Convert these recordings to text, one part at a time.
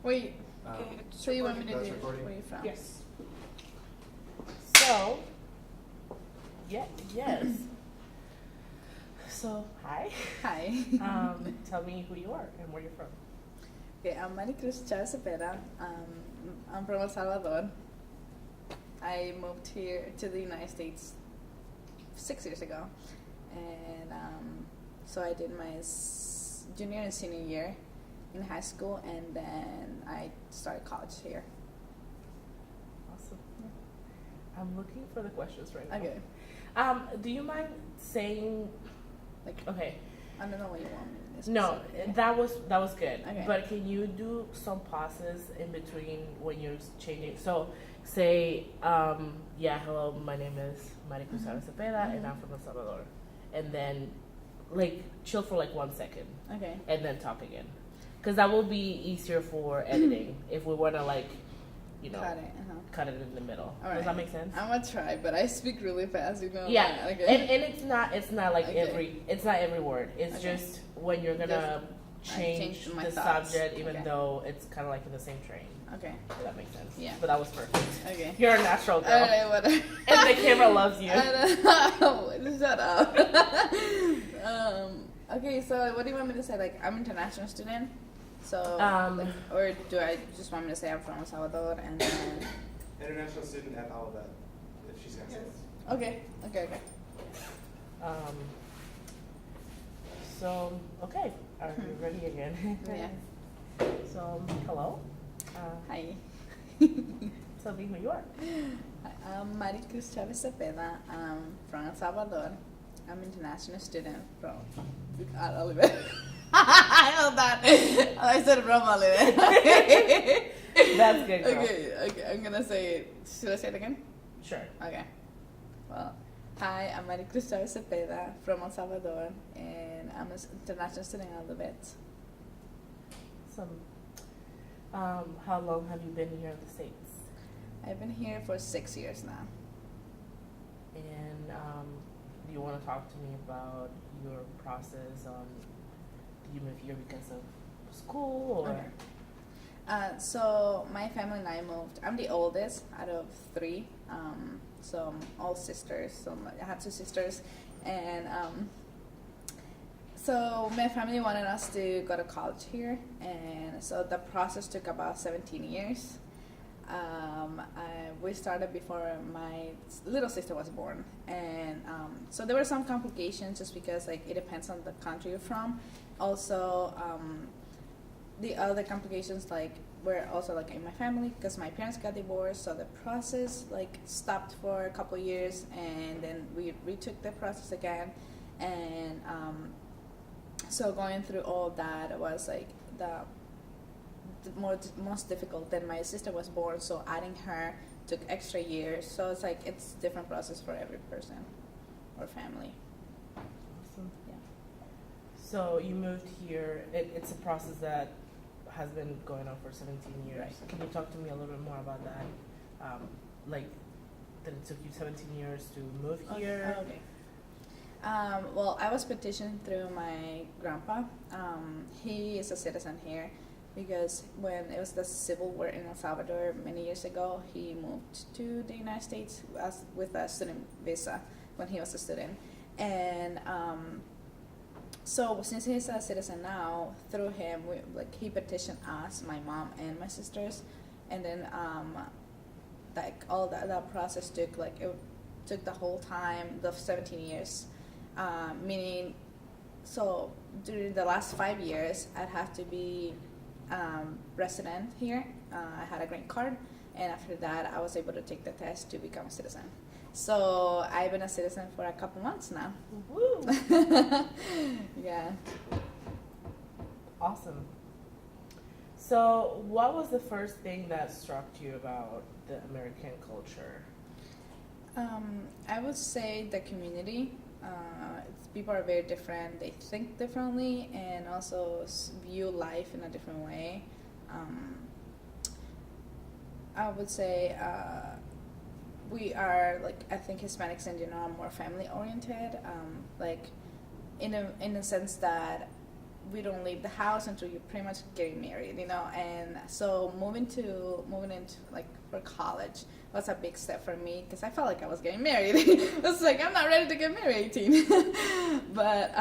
Wait, Okay, so you want me to That's do recording? where you from? Yes. So, yes. So, hi. Hi. Tell me who you are and where you're from. Okay, I'm Maricruz Chavez Cepeda. I'm from El Salvador. I moved here to the United States 6 years ago. And so I did my junior and senior year in high school, and then I started college here. Awesome. I'm looking for the questions right now. Okay. Do you mind saying, Like, okay, I don't know what you want me to no, specifically. that was good. Okay. But can you do some pauses in between when you're changing? So, say, hello, my name is Maricruz Chavez Cepeda, and I'm from El Salvador. And then, like, chill for like 1 second, Okay. and then talk again. Because that will be easier for editing if we want to, like, Got it. cut it in the middle. All Does right. that make sense? I'm gonna try, but I speak really fast, you know. Yeah, Okay. and it's not like Okay. it's not every word. It's Okay. just when you're gonna I change changed my the thoughts. subject, even Okay. though it's kind of like in the same train. Okay. If that makes sense. Yeah. But that was perfect. Okay. You're a natural girl, All right. Whatever. and the camera loves you. I don't know. Shut up. Okay. So, what do you want me to say? Like, I'm an international student. So, like, or do I just want me to say I'm from El Salvador and then? International student at Olivet, if she's gonna say it. Okay. Okay. Um, so okay, are you ready again? Yeah. So hello. Hi. Tell me who you are. I'm Maricruz Chavez Cepeda. I'm from El Salvador. I'm an international student from Olivet. Hold on. I said from Olivet. That's good, girl. Okay. I'm gonna say it. Should I say it again? Sure. Okay. Well, hi, I'm Maricruz Chavez Cepeda from El Salvador, and I'm an international student at Olivet. Awesome. How long have you been here in the States? I've been here for 6 years now. And do you want to talk to me about your process on, did you move here because of school or? Okay. So my family and I moved. I'm the oldest out of 3. So I'm all sisters. So I have 2 sisters, and so my family wanted us to go to college here, and so the process took about 17 years. We started before my little sister was born, and so there were some complications just because like it depends on the country you're from. Also, the other complications like were also like in my family because my parents got divorced, so the process like stopped for a couple years, and then we retook the process again, and so going through all that was like the most difficult. Then my sister was born, so adding her took extra years. So it's like it's different process for every person or family. Awesome. Yeah. So you moved here. It's a process that has been going on for 17 years. Right. Can you talk to me a little bit more about that? Like that it took you 17 years to move here. Okay. Well, I was petitioned through my grandpa. He is a citizen here because when it was the civil war in El Salvador many years ago, he moved to the United States with a student visa when he was a student. And so since he's a citizen now, through him, he petitioned us, my mom and my sisters, and then like all that process took the whole time, the 17 years. Meaning, so during the last 5 years, I'd have to be resident here. I had a green card, and after that, I was able to take the test to become a citizen. So I've been a citizen for a couple months now. Woo! Yeah. Awesome. So, what was the first thing that struck you about the American culture? I would say the community. People are very different. They think differently and also view life in a different way. I would say we are I think Hispanics in general are more family oriented. In a sense that we don't leave the house until you're pretty much getting married, you know. And so moving into like for college was a big step for me because I felt like I was getting married. It was like I'm not ready to get married 18. But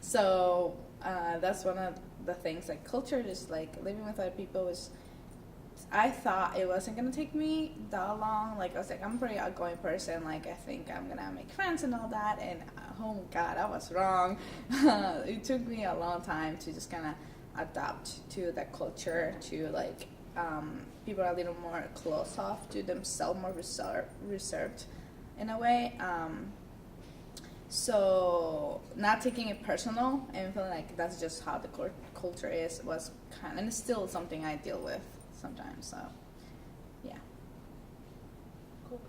so that's one of the things, like culture, just like living with other people was. I thought it wasn't gonna take me that long. Like I was like, I'm a pretty outgoing person. Like I think I'm gonna make friends and all that. And oh my God, I was wrong. It took me a long time to just kind of adapt to that culture. To like, people are a little more closed off to themselves, more reserved, in a way. So not taking it personal and feeling like that's just how the culture is was kind of, and it's still something I deal with sometimes. So yeah. Cool.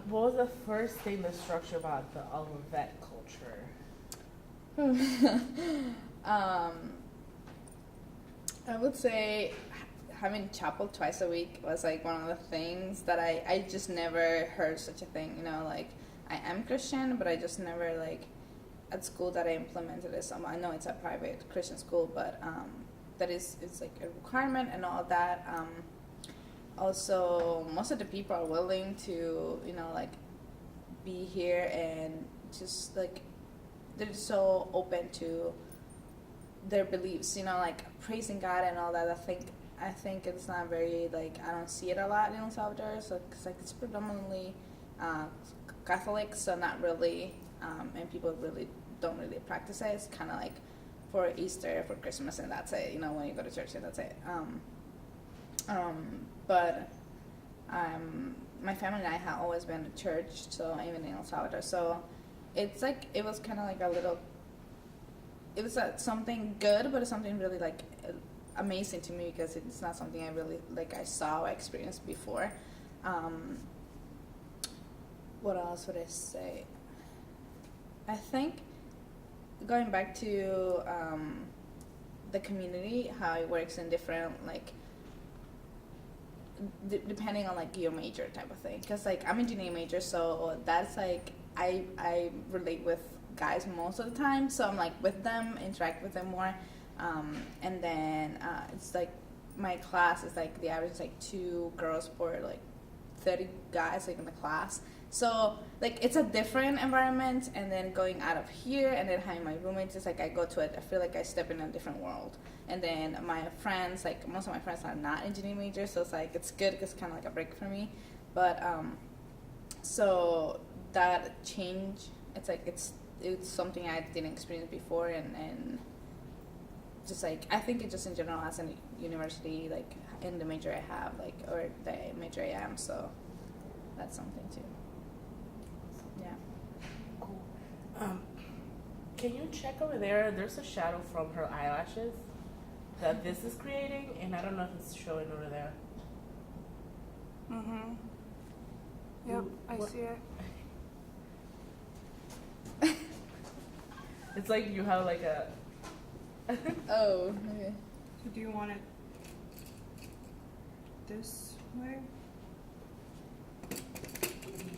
What was the first thing that struck you about the Olivet culture? I would say having chapel twice a week was like one of the things that I just never heard such a thing, you know. Like I am Christian, but I just never, like, at school that I implemented it. I know it's a private Christian school, but it's like a requirement and all that. Also, most of the people are willing to, you know, like, be here and just, like, they're so open to their beliefs, you know, like, praising God and all that. I think it's not very, like, I don't see it a lot in El Salvador, so it's, like, it's predominantly Catholic, so not really, and people really don't really practice it. It's kind of like for Easter, for Christmas, and that's it, you know, when you go to church, and that's it. But my family and I have always been to church, so even in El Salvador, so it's like, it was kind of like a little, it was something good, but it's something really, like, amazing to me, because it's not something I really, like, I saw or experienced before. What else would I say? I think going back to the community, how it works in different, like, depending on, like, your major type of thing. Because, like, I'm an engineering major, so that's, like, I relate with guys most of the time, so I'm, like, with them, interact with them more. And then it's, like, my class is, like, the average is, like, 2 girls per, like, 30 guys, like, in the class. So, like, it's a different environment, and then going out of here and then having my roommates, it's like I go to it, I feel like I step in a different world. And then my friends, like, most of my friends are not engineering majors, so it's like, it's good because it's kind of like a break for me. But, so that change, it's like, it's something I didn't experience before, and just, like, I think it just in general as a university, like, in the major I have, like, or the major I am, so that's something too. Yeah. Cool. Can you check over there? There's a shadow from her eyelashes that this is creating, and I don't know if it's showing over there. Mm-hmm. Yep, I What- see it. It's like you have like a. Oh, okay. So do you want it this way?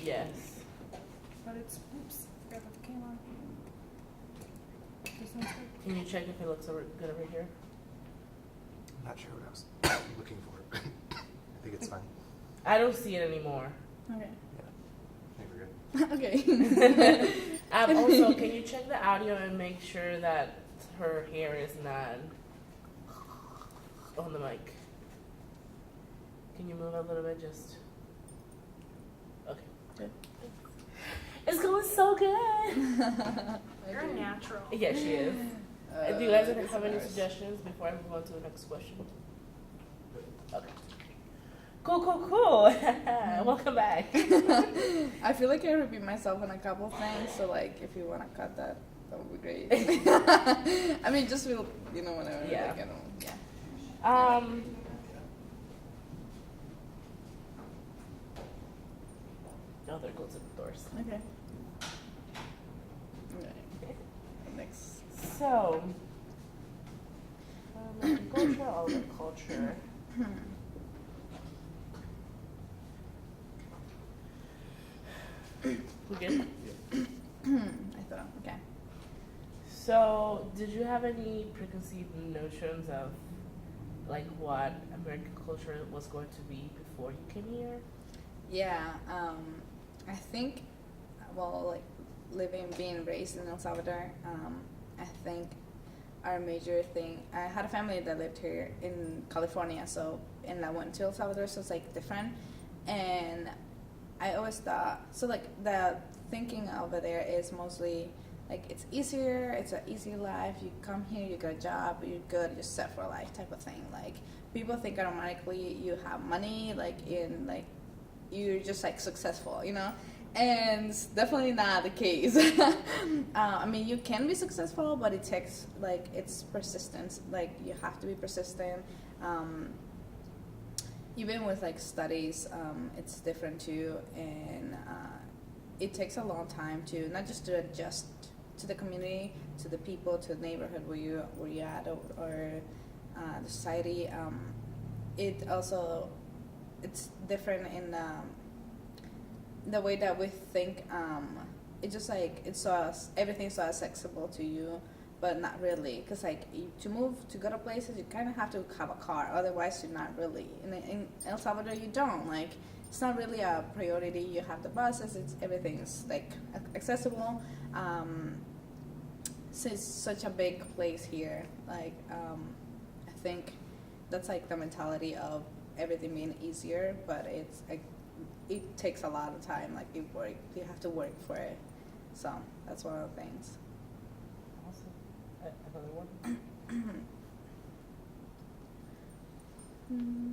Yes. But it's, oops, forgot about the camera. This one's good. Can you check if it looks good over here? I'm not sure what I was looking for. I think it's fine. I don't see it anymore. Okay. Yeah, I think we're good. Okay. Also, can you check the audio and make sure that her hair is not on the mic? Can you move a little bit? Just. Okay. Good. It's going so good. You're a natural. Yeah, she is. Do you guys have any Embarrassed. suggestions before I move on to the next question? Okay. Cool. Welcome back. I feel like I repeat myself on a couple things, so, like, if you want to cut that, that would be great. I mean, just feel, you know, whenever. Yeah. Like, I don't, yeah. Oh, there goes the doors. Okay. Okay. Next. So, culture, all the culture. We good? I thought, okay. So, did you have any preconceived notions of like what American culture was going to be before you came here? Yeah, I think, well, like being raised in El Salvador, I think our major thing, I had a family that lived here in California, so, and I went to El Salvador, so it's like different. And I always thought, so like the thinking over there is mostly like it's easier, it's an easy life, you come here, you get a job, you're good, you're set for life type of thing. Like people think automatically you have money, like in like you're just like successful, you know, and it's definitely not the case. I mean, you can be successful, but it takes like it's persistence. Like you have to be persistent. Even with like studies, it's different too, and it takes a long time to not just to adjust to the community, to the people, to the neighborhood where you're at, or the society. It also it's different in the way that we think. It's just like it's so everything's so accessible to you, but not really. Because like to move to go to places, you kind of have to have a car. Otherwise, you're not really. In El Salvador, you don't like. It's not really a priority. You have the buses. It's everything's like accessible. So it's such a big place here. Like I think that's like the mentality of everything being easier, but it's like it takes a lot of time. Like you have to work for it. So that's one of the things. Awesome. Another one.